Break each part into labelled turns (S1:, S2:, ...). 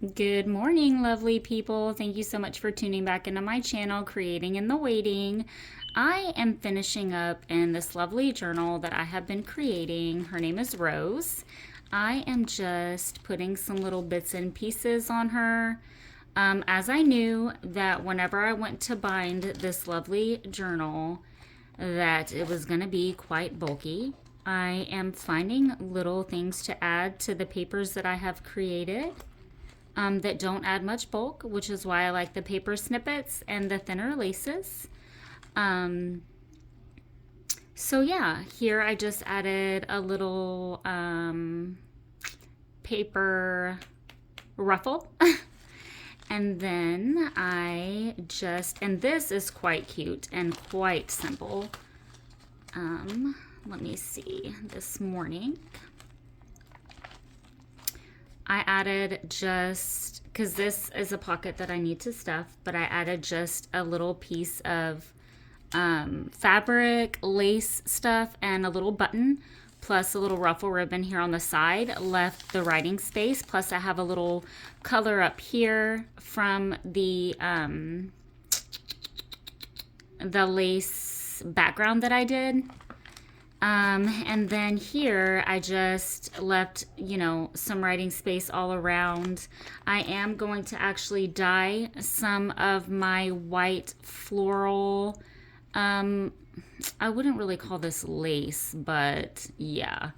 S1: Good morning, lovely people. Thank you so much for tuning back into my channel, Creating in the Waiting. I am finishing up in this lovely journal that I have been creating. Her name is Rose. I am just putting some little bits and pieces on her. As I knew that whenever I went to bind this lovely journal, that it was going to be quite bulky. I am finding little things to add to the papers that I have created. That don't add much bulk, which is why I like the paper snippets and the thinner laces. So yeah, here I just added a little paper ruffle. And then and this is quite cute and quite simple. Let me see, this morning. I added just, because this is a pocket that I need to stuff, but I added just a little piece of fabric, lace stuff, and a little button, plus a little ruffle ribbon here on the side, left the writing space, plus I have a little color up here from the lace background that I did. And then here I just left, some writing space all around. I am going to actually dye some of my white floral, I wouldn't really call this lace, but yeah.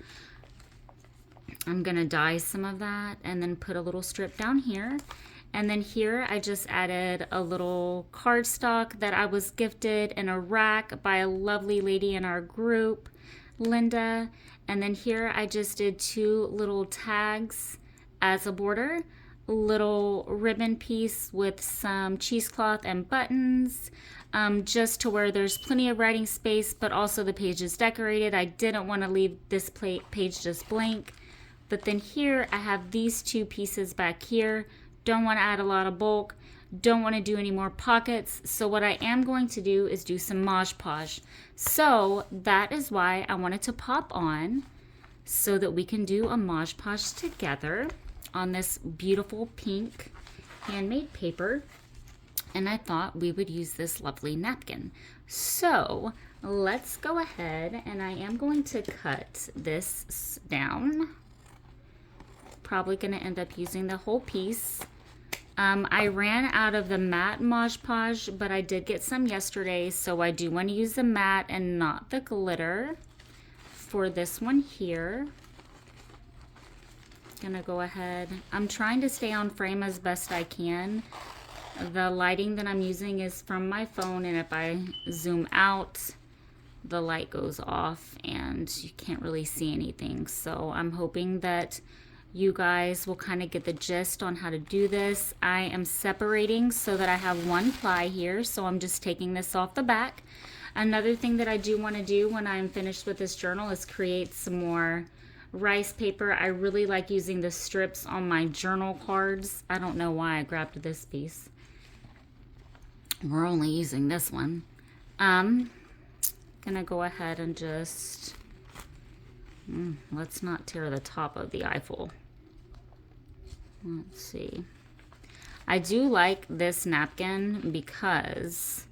S1: I'm going to dye some of that and then put a little strip down here. And then here I just added a little cardstock that I was gifted in a rack by a lovely lady in our group, Linda. And then here I just did two little tags as a border, little ribbon piece with some cheesecloth and buttons, just to where there's plenty of writing space, but also the page is decorated. I didn't want to leave this page just blank. But then here I have these two pieces back here. Don't want to add a lot of bulk. Don't want to do any more pockets. So what I am going to do is do some Mod Podge. So that is why I wanted to pop on so that we can do a Mod Podge together on this beautiful pink handmade paper. And I thought we would use this lovely napkin. So let's go ahead, and I am going to cut this down. Probably going to end up using the whole piece. I ran out of the matte Mod Podge, but I did get some yesterday, so I do want to use the matte and not the glitter for this one here. Gonna go ahead. I'm trying to stay on frame as best I can. The lighting that I'm using is from my phone, and if I zoom out, the light goes off and you can't really see anything. So I'm hoping that you guys will kind of get the gist on how to do this. I am separating so that I have one ply here, so I'm just taking this off the back. Another thing that I do want to do when I'm finished with this journal is create some more rice paper. I really like using the strips on my journal cards. I don't know why I grabbed this piece. We're only using this one. Gonna go ahead and just let's not tear the top of the Eiffel. Let's see. I do like this napkin because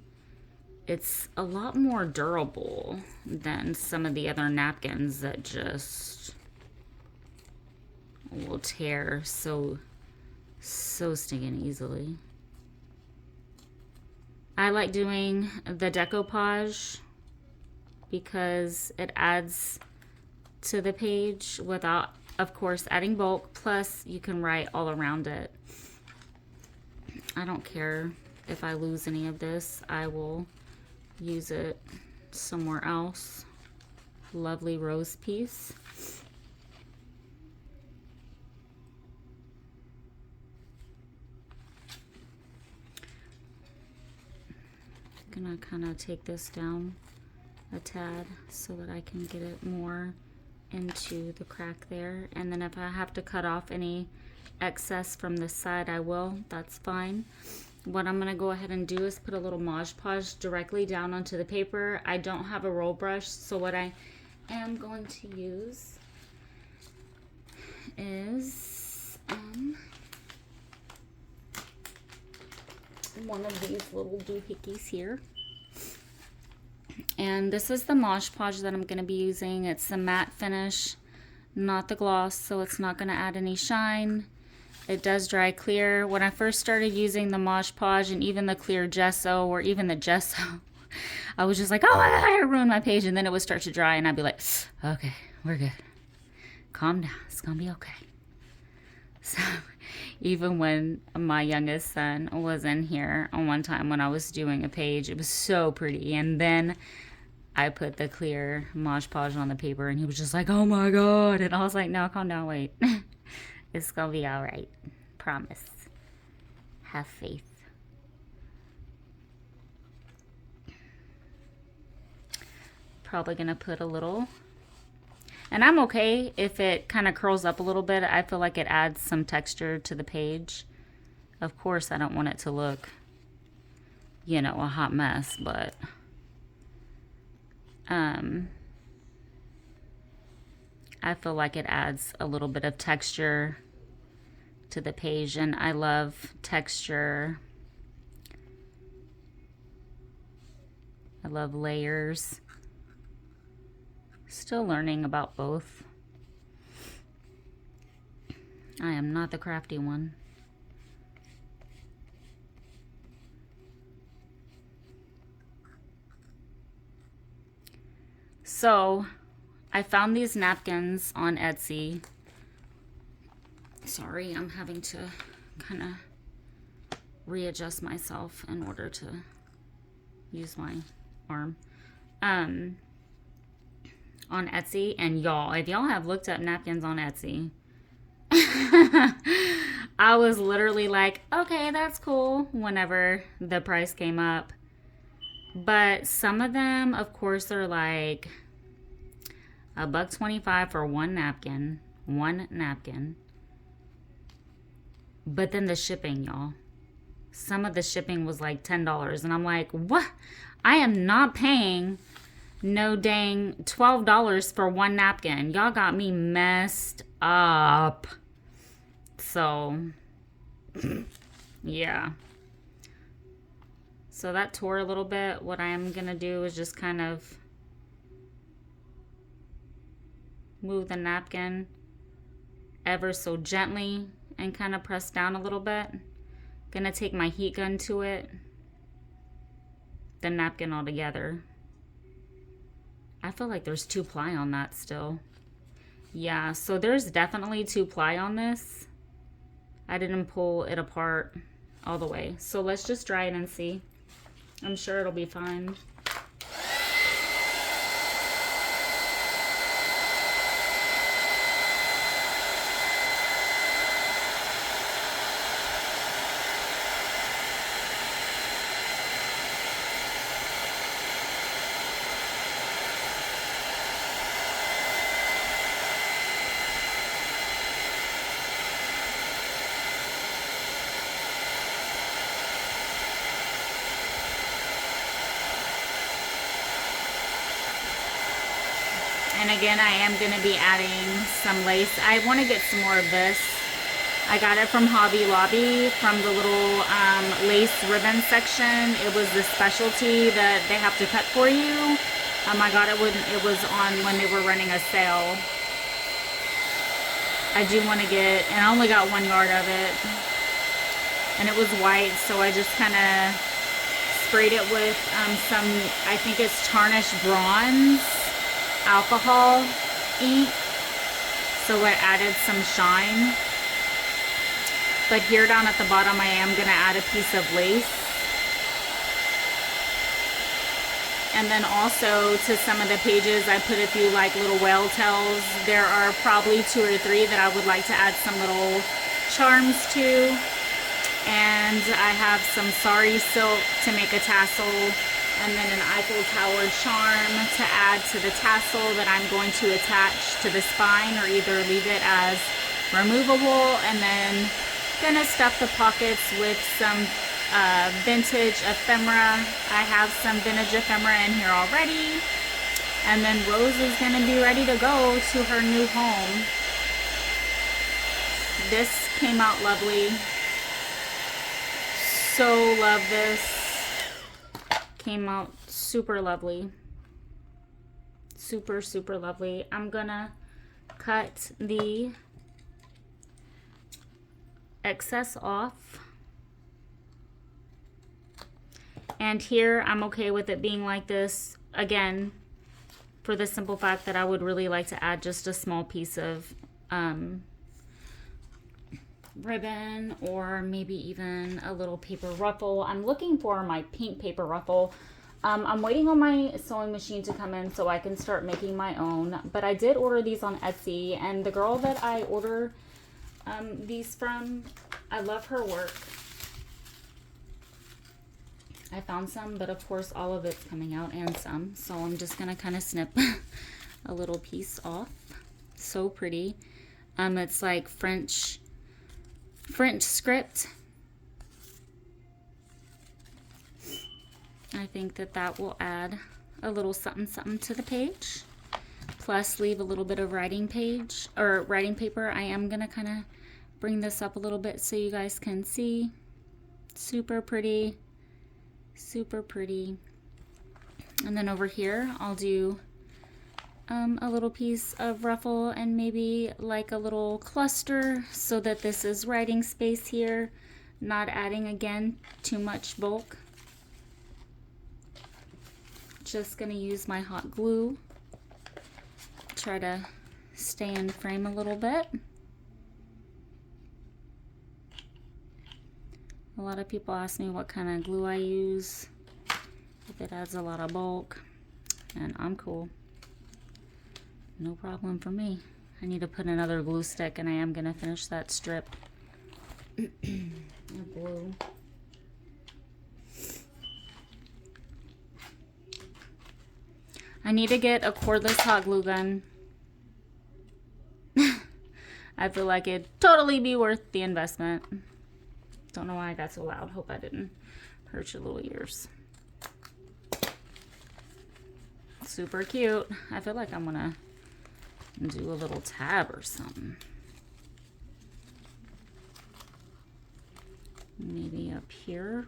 S1: it's a lot more durable than some of the other napkins that just will tear so stinking easily. I like doing the decoupage because it adds to the page without, of course, adding bulk. Plus, you can write all around it. I don't care if I lose any of this. I will use it somewhere else. Lovely rose piece. Gonna kind of take this down a tad so that I can get it more into the crack there. And then if I have to cut off any excess from this side, I will. That's fine. What I'm gonna go ahead and do is put a little Mod Podge directly down onto the paper. I don't have a roll brush, so what I am going to use is one of these little doohickeys here. And this is the Mod Podge that I'm going to be using. It's the matte finish, not the gloss, so it's not going to add any shine. It does dry clear. When I first started using the Mod Podge and even the clear gesso, or even the gesso, I was just like, oh my God, I ruined my page. And then it would start to dry and I'd be like, okay, we're good. Calm down. It's going to be okay. So even when my youngest son was in here on one time when I was doing a page, it was so pretty. And then I put the clear Mod Podge on the paper and he was just like, oh my God. And I was like, no, calm down, wait. It's going to be all right. Promise. Have faith. Probably going to put a little. And I'm okay if it kind of curls up a little bit. I feel like it adds some texture to the page. Of course, I don't want it to look, you know, a hot mess, but I feel like it adds a little bit of texture to the page, and I love texture. I love layers. Still learning about both. I am not the crafty one. So I found these napkins on Etsy. Sorry, I'm having to kind of readjust myself in order to use my arm. On Etsy, and y'all, if y'all have looked up napkins on Etsy, I was literally like, okay, that's cool whenever the price came up. But some of them, of course, are like $1.25 for one napkin. But then the shipping, y'all. Some of the shipping was like $10. And I'm like, what? I am not paying no dang $12 for one napkin. Y'all got me messed up. So, yeah. So that tore a little bit. What I am going to do is just kind of move the napkin ever so gently and kind of press down a little bit. Gonna take my heat gun to it. The napkin all together. I feel like there's 2-ply on that still. Yeah, so there's definitely 2-ply on this. I didn't pull it apart all the way. So let's just dry it and see. I'm sure it'll be fine. And again, I am going to be adding some lace. I want to get some more of this. I got it from Hobby Lobby from the little lace ribbon section. It was the specialty that they have to cut for you. I got it when it was on when they were running a sale. I do want to get, and I only got 1 yard of it. And it was white, so I just kind of sprayed it with some, I think it's tarnished bronze alcohol ink, so it added some shine. But here down at the bottom I am going to add a piece of lace. And then also to some of the pages I put a few like little whale tails. There are probably 2 or 3 that I would like to add some little charms to. And I have some sari silk to make a tassel, and then an Eiffel Tower charm to add to the tassel that I'm going to attach to the spine, or either leave it as removable. And then gonna stuff the pockets with some vintage ephemera. I have some vintage ephemera in here already. And then Rose is gonna be ready to go to her new home. This came out lovely. so love this. Came out super lovely. Super, super lovely. I'm gonna cut the excess off. And here I'm okay with it being like this. Again, for the simple fact that I would really like to add just a small piece of ribbon, or maybe even a little paper ruffle. I'm looking for my pink paper ruffle. I'm waiting on my sewing machine to come in so I can start making my own, but I did order these on Etsy, and the girl that I order these from, I love her work. I found some, but of course all of it's coming out and some, so I'm just gonna kind of snip a little piece off. So pretty. It's like French script. I think that that will add a little something something to the page, plus leave a little bit of writing paper. I am gonna kind of bring this up a little bit so you guys can see. Super pretty, super pretty. And then over here I'll do a little piece of ruffle and maybe like a little cluster so that this is writing space here, not adding again too much bulk. Just gonna use my hot glue, try to stay in frame a little bit. A lot of people ask me what kind of glue I use, if it adds a lot of bulk, and I'm cool. No problem for me. I need to put another glue stick, and I am gonna finish that strip of glue. I need to get a cordless hot glue gun. I feel like it'd totally be worth the investment. Don't know why I got so loud. Hope I didn't hurt your little ears. Super cute. I feel like I'm gonna do a little tab or something. Maybe up here.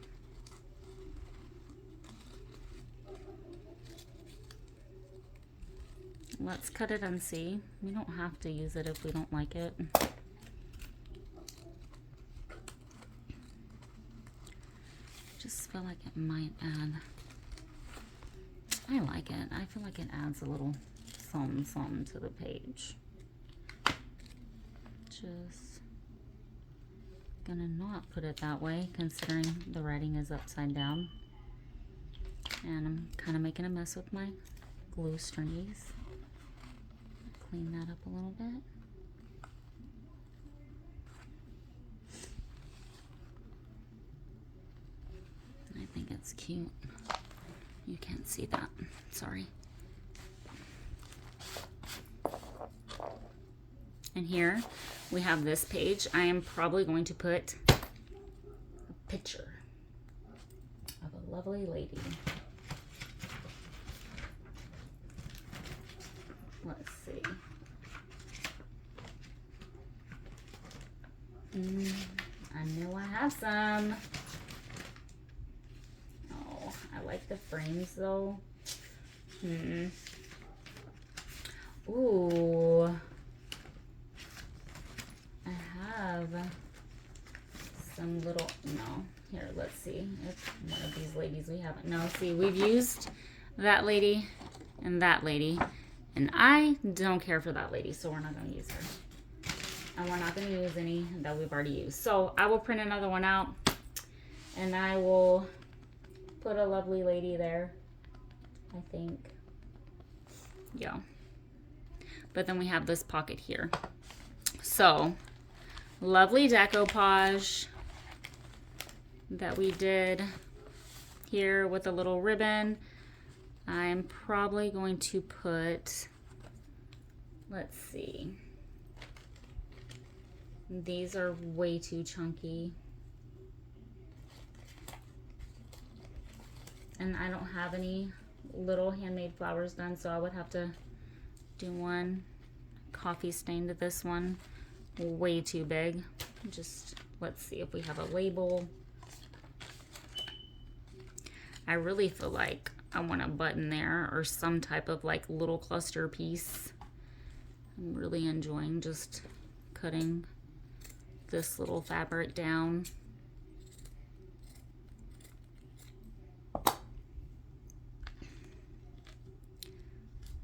S1: Let's cut it and see. We don't have to use it if we don't like it. Just feel like it might add. I like it. I feel like it adds a little something to the page. Just gonna not put it that way considering the writing is upside down. And I'm kind of making a mess with my glue stringies. Clean that up a little bit. I think it's cute. You can't see that. Sorry. And here we have this page. I am probably going to put a picture of a lovely lady. Let's see. I know I have some. Oh, I like the frames though. Ooh. I have some little, no, here, let's see if one of these ladies we haven't, no, see, we've used that lady and that lady, and I don't care for that lady, so we're not going to use her. And we're not going to use any that we've already used. So I will print another one out, and I will put a lovely lady there, I think. Yeah. But then we have this pocket here. So, lovely decoupage that we did here with a little ribbon. I'm probably going to put, let's see. These are way too chunky. And I don't have any little handmade flowers done, so I would have to do one. Coffee stained this one. Way too big. Just, let's see if we have a label. I really feel like I want a button there or some type of like little cluster piece. I'm really enjoying just cutting this little fabric down.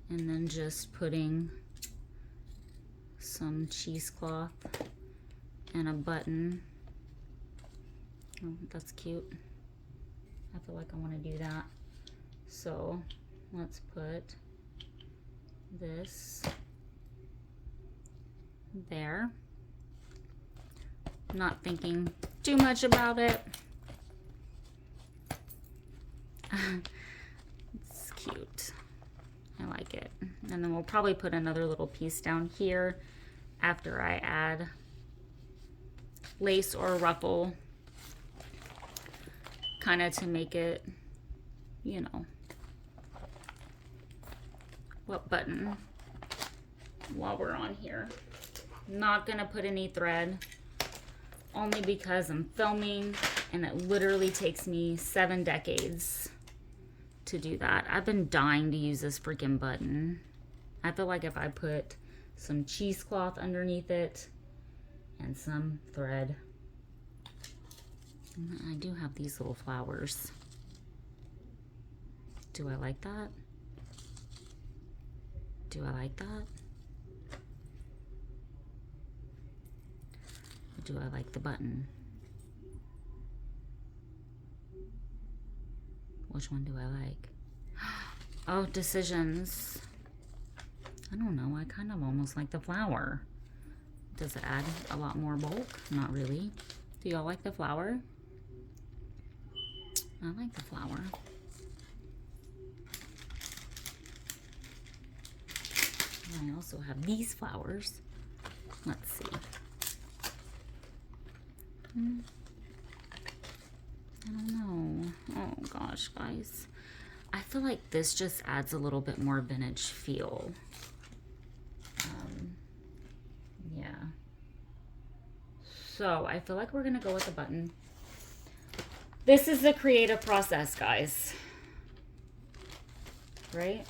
S1: And then just putting some cheesecloth and a button. Oh, that's cute. I feel like I want to do that. So let's put this there. Not thinking too much about it. It's cute. I like it. And then we'll probably put another little piece down here after I add lace or ruffle, kind of to make it, you know, what button while we're on here. Not gonna put any thread, only because I'm filming and it literally takes me 7 decades to do that. I've been dying to use this freaking button. I feel like if I put some cheesecloth underneath it and some thread. I do have these little flowers. Do I like that? Do I like that? Or do I like the button? Which one do I like? Oh, decisions. I don't know. I kind of almost like the flower. Does it add a lot more bulk? Not really. Do y'all like the flower? I like the flower. I also have these flowers. Let's see. I don't know. Oh gosh, guys. I feel like this just adds a little bit more vintage feel. Yeah. So I feel like we're gonna go with the button. This is the creative process, guys. Right?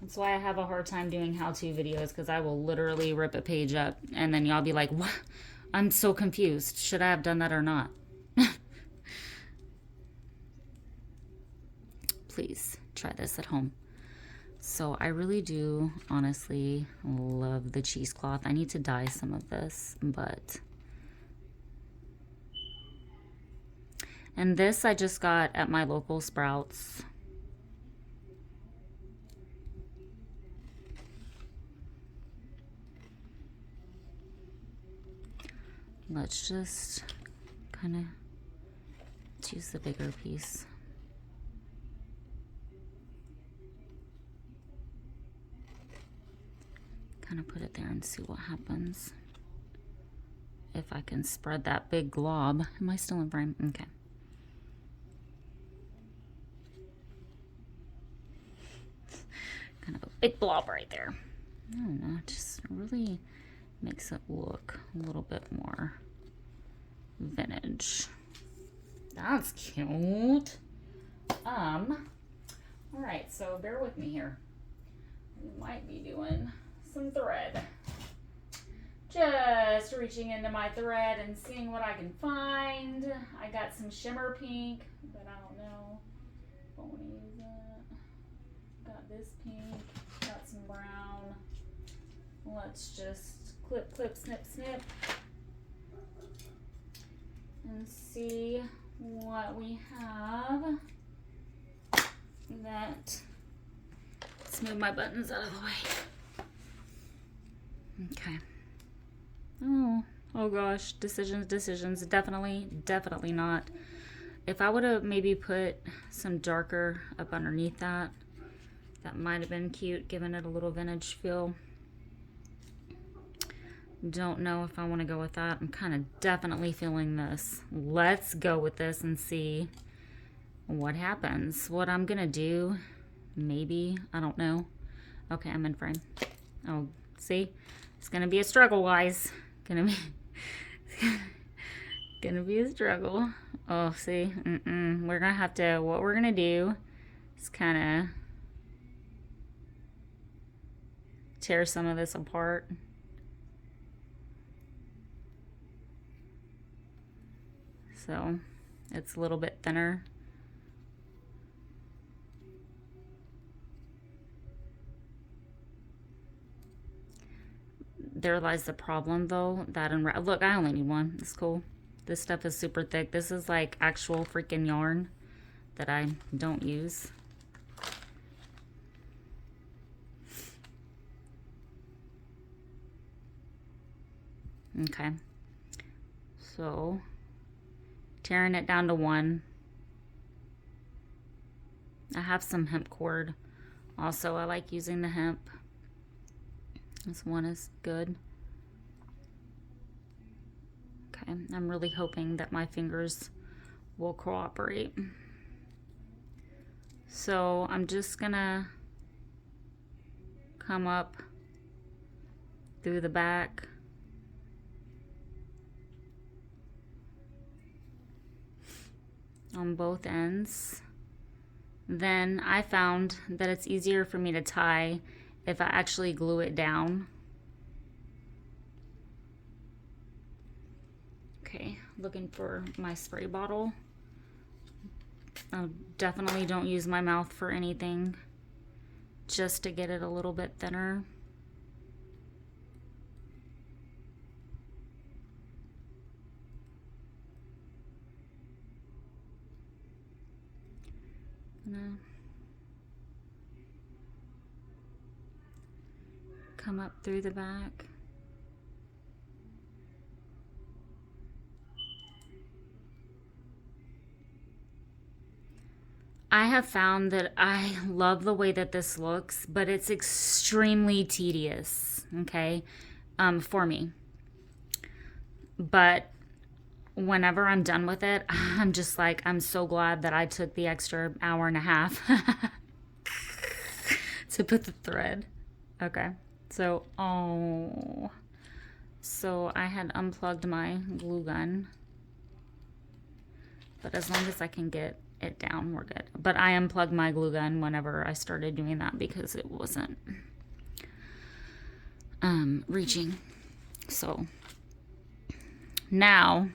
S1: That's why I have a hard time doing how-to videos, because I will literally rip a page up and then y'all be like, what? I'm so confused. Should I have done that or not? Please try this at home. So I really do honestly love the cheesecloth. I need to dye some of this, but... And this I just got at my local Sprouts. Let's just kind of use the bigger piece. Kind of put it there and see what happens. If I can spread that big glob. Am I still in frame? Okay. Kind of a big blob right there. I don't know, it just really makes it look a little bit more vintage. That's cute. All right, so bear with me here. We might be doing some thread. Just reaching into my thread and seeing what I can find. I got some shimmer pink, but I don't know if I want to use that. Got this pink, got some brown. Let's just clip, clip, snip, snip, and see what we have. Let's move my buttons out of the way. Okay. Oh gosh, decisions. Definitely not. If I would have maybe put some darker up underneath that, that might have been cute, giving it a little vintage feel. Don't know if I want to go with that. I'm kind of definitely feeling this. Let's go with this and see what happens. What I'm gonna do, maybe, I don't know. Okay, I'm in frame. Oh, see? It's gonna be a struggle, guys. Gonna gonna be a struggle. Oh, see, we're gonna have to, what we're gonna do is kind of tear some of this apart. So it's a little bit thinner. There lies the problem though, that look, I only need one. It's cool. This stuff is super thick. This is like actual freaking yarn that I don't use. Okay. So tearing it down to one. I have some hemp cord. Also, I like using the hemp. This one is good. Okay, I'm really hoping that my fingers will cooperate. So I'm just gonna come up through the back. On both ends. Then I found that it's easier for me to tie if I actually glue it down. Okay, looking for my spray bottle. I definitely don't use my mouth for anything, just to get it a little bit thinner. Come up through the back. I have found that I love the way that this looks, but it's extremely tedious, okay, for me. But whenever I'm done with it, I'm just like, I'm so glad that I took the extra hour and a half to put the thread. Okay. So, so I had unplugged my glue gun, but as long as I can get it down, we're good. But I unplugged my glue gun whenever I started doing that because it wasn't reaching. So now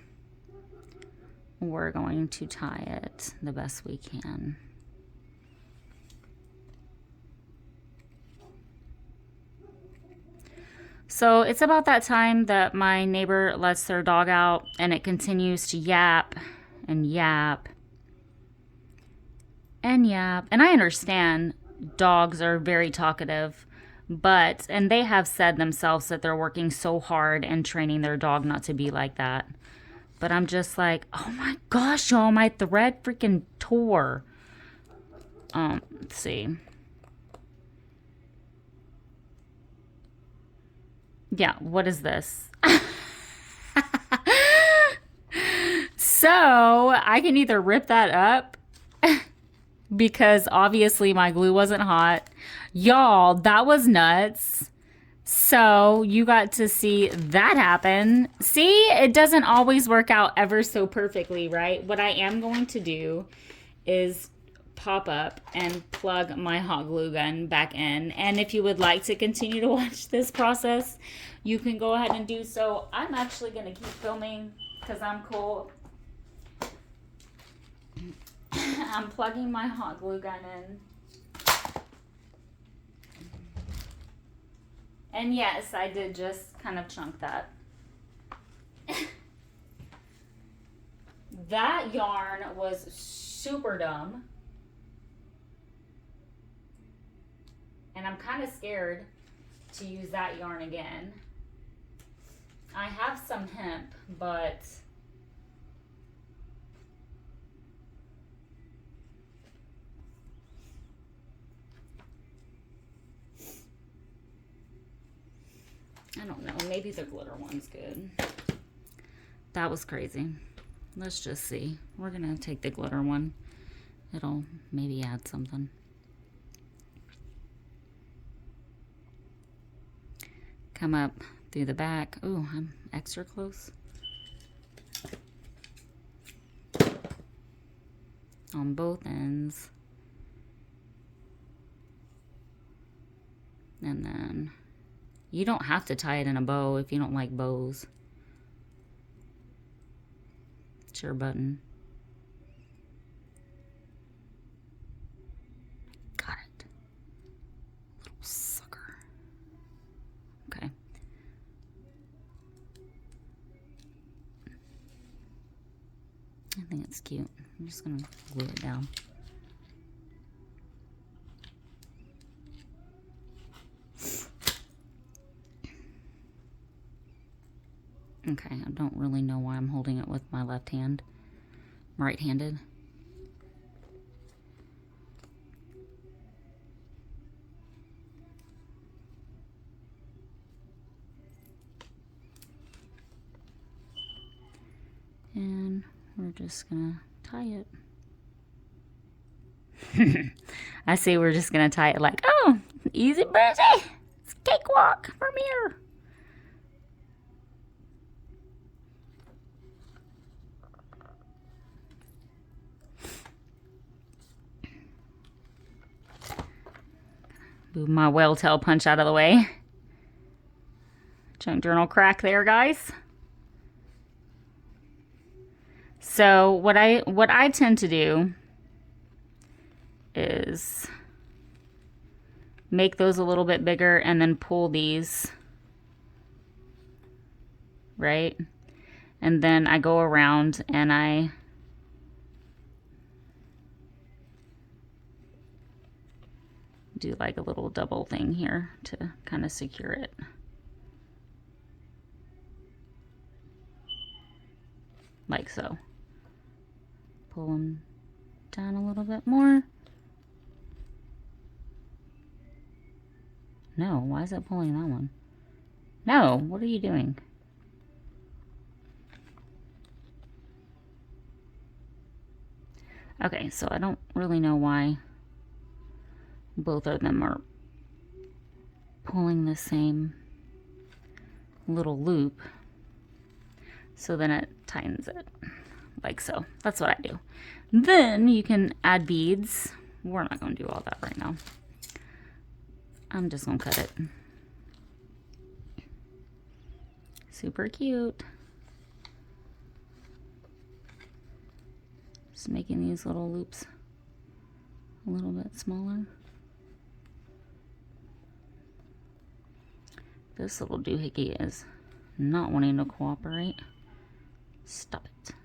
S1: we're going to tie it the best we can. So it's about that time that my neighbor lets their dog out and it continues to yap and yap and yap. And I understand dogs are very talkative, and they have said themselves that they're working so hard and training their dog not to be like that. But I'm just like, oh my gosh, y'all, my thread freaking tore. Let's see. Yeah, what is this? So I can either rip that up because obviously my glue wasn't hot. Y'all, that was nuts. So you got to see that happen. See, it doesn't always work out ever so perfectly, right? What I am going to do is pop up and plug my hot glue gun back in. And if you would like to continue to watch this process, you can go ahead and do so. I'm actually going to keep filming because I'm cool. I'm plugging my hot glue gun in. And yes, I did just kind of chunk that. That yarn was super dumb. And I'm kind of scared to use that yarn again. I have some hemp, but I don't know. Maybe the glitter one's good. That was crazy. Let's just see. We're going to take the glitter one. It'll maybe add something. Come up through the back. Ooh, I'm extra close. on both ends. And then you don't have to tie it in a bow if you don't like bows. It's your button. Got it. Little sucker. Okay. I think it's cute. I'm just gonna glue it down. Okay, I don't really know why I'm holding it with my left hand. I'm right-handed. And we're just gonna tie it. I say we're just gonna tie it like, oh, easy breezy. It's cakewalk from here. Move my whale tail punch out of the way. Junk journal crack there, guys. So what I tend to do is make those a little bit bigger and then pull these, right? And then I go around and I do like a little double thing here to kind of secure it. Like so. Pull them down a little bit more. No, why is it pulling that one? No, what are you doing? Okay, so I don't really know why both of them are pulling the same little loop. So then it tightens it like so. That's what I do. Then you can add beads. We're not going to do all that right now. I'm just going to cut it. Super cute. Just making these little loops a little bit smaller. This little doohickey is not wanting to cooperate. Stop it.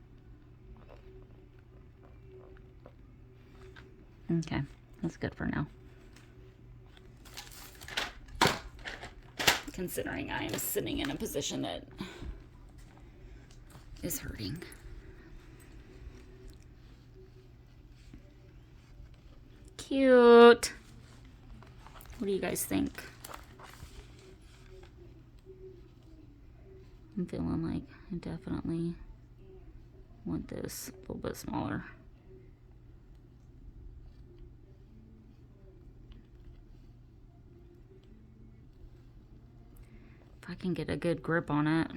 S1: Okay, that's good for now. Considering I am sitting in a position that is hurting. Cute. What do you guys think? I'm feeling like I definitely want this a little bit smaller. If I can get a good grip on it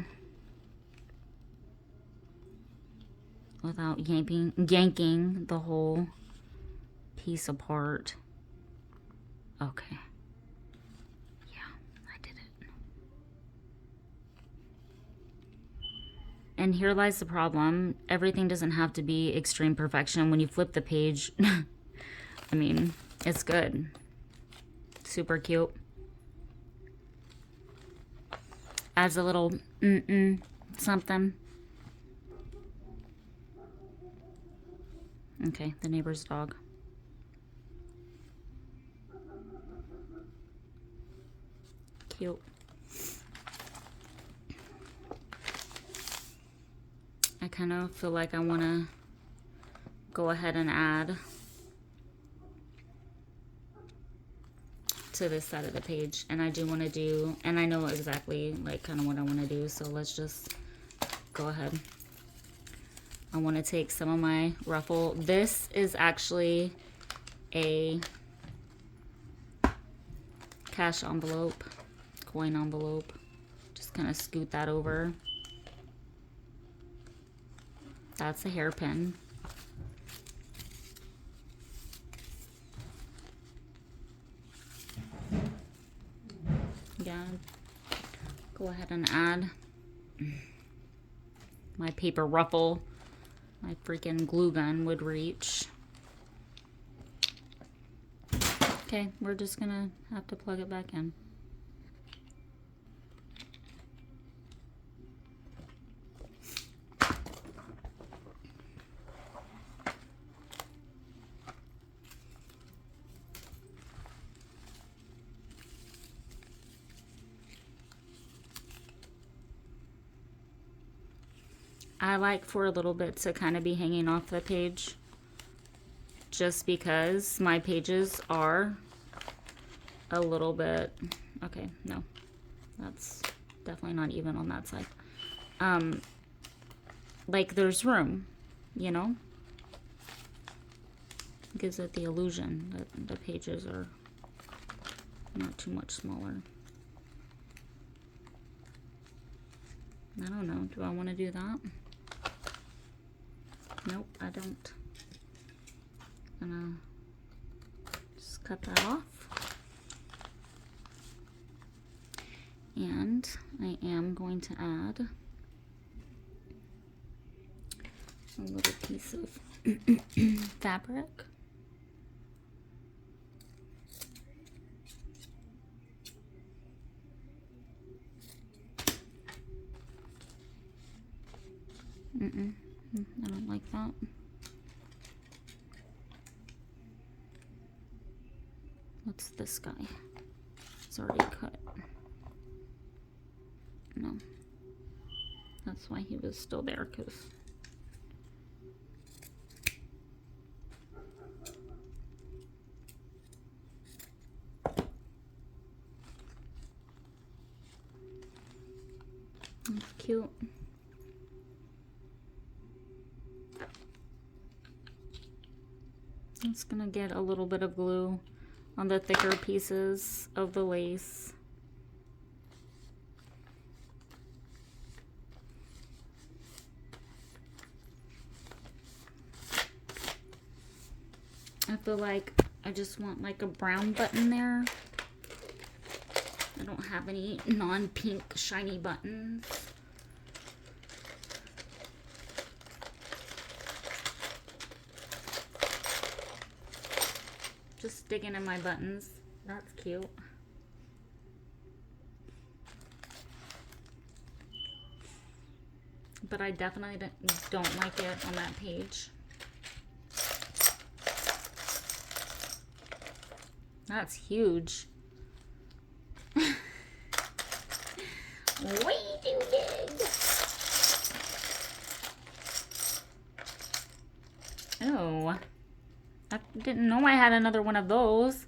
S1: without yanking the whole piece apart. Okay. Yeah, I did it. And here lies the problem. Everything doesn't have to be extreme perfection. When you flip the page, I mean, it's good. Super cute. Adds a little something. Okay, the neighbor's dog. Cute. I kind of feel like I want to go ahead and add to this side of the page, and I do want to do, and I know exactly like kind of what I want to do, so let's just go ahead. I want to take some of my ruffle. This is actually a cash envelope, coin envelope. Just kind of scoot that over. That's a hairpin. my paper ruffle, my freaking glue gun would reach. Okay, we're just gonna have to plug it back in. I like for a little bit to kind of be hanging off the page, just because my pages are a little bit, okay, no, that's definitely not even on that side. Like there's room, you know, gives it the illusion that the pages are not too much smaller. I don't know, do I want to do that? Nope, I don't. I'm gonna just cut that off. And I am going to add a little piece of fabric. I don't like that. What's this guy? It's already cut. No. That's why he was still there, because that's cute. It's gonna get a little bit of glue on the thicker pieces of the lace. I feel like I just want like a brown button there. I don't have any non-pink shiny buttons. Just sticking in my buttons. That's cute. But I definitely don't like it on that page. That's huge. Way too big. Oh. I didn't know I had another one of those.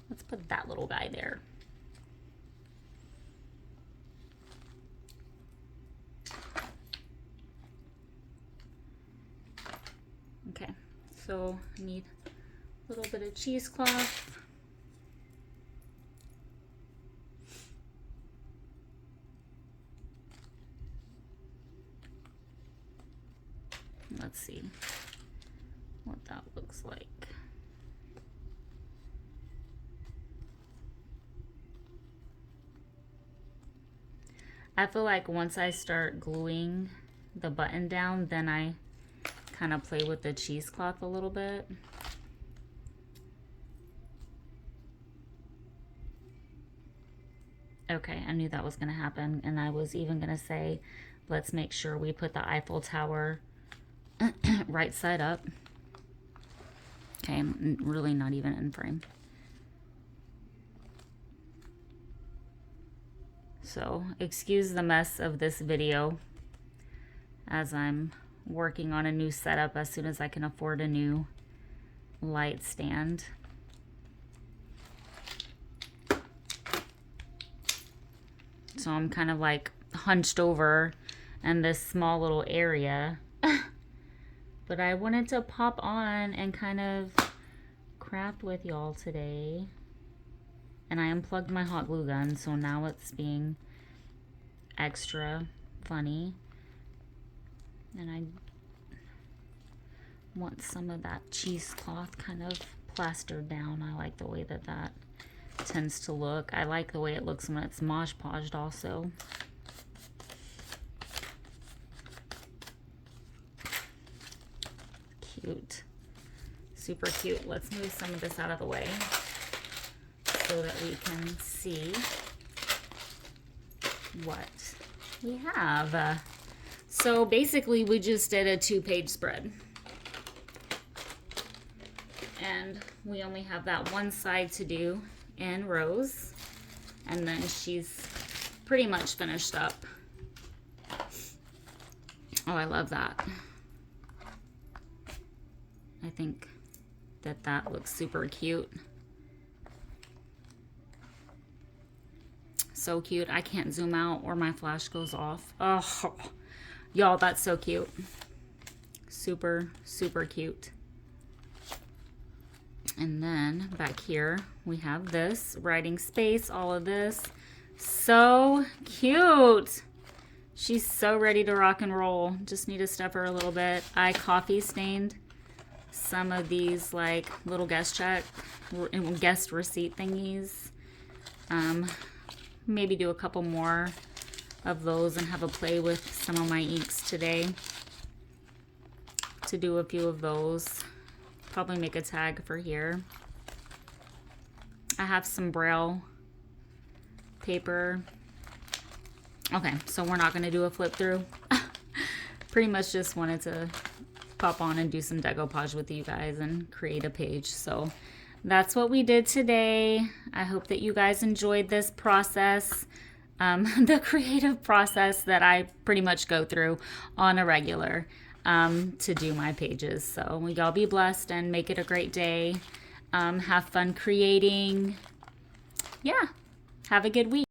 S1: Let's put that little guy there. Okay, so I need a little bit of cheesecloth. Let's see what that looks like. I feel like once I start gluing the button down, then I kind of play with the cheesecloth a little bit. Okay, I knew that was going to happen, and I was even going to say, let's make sure we put the Eiffel Tower right side up. Okay, I'm really not even in frame. So, excuse the mess of this video as I'm working on a new setup as soon as I can afford a new light stand. So I'm kind of like hunched over in this small little area. But I wanted to pop on and kind of craft with y'all today. And I unplugged my hot glue gun, so now it's being extra funny. And I want some of that cheesecloth kind of plastered down. I like the way that that tends to look. I like the way it looks when it's Mod Podged also. cute. Super cute. Let's move some of this out of the way so that we can see what we have. So basically we just did a 2-page spread. And we only have that one side to do in rows. And then she's pretty much finished up. Oh, I love that. I think that that looks super cute. So cute. I can't zoom out or my flash goes off. Oh, y'all, that's so cute. Super, super cute. And then back here, we have this writing space, all of this. So cute. She's so ready to rock and roll. Just need to step her a little bit. I coffee stained some of these like little guest receipt thingies. Maybe do a couple more of those and have a play with some of my inks today. To do a few of those. Probably make a tag for here. I have some Braille paper. Okay, so we're not going to do a flip through. Pretty much just wanted to pop on and do some decoupage with you guys and create a page. So that's what we did today. I hope that you guys enjoyed this process, the creative process that I pretty much go through on a regular to do my pages. So y'all be blessed and make it a great day. Have fun creating. Yeah, have a good week.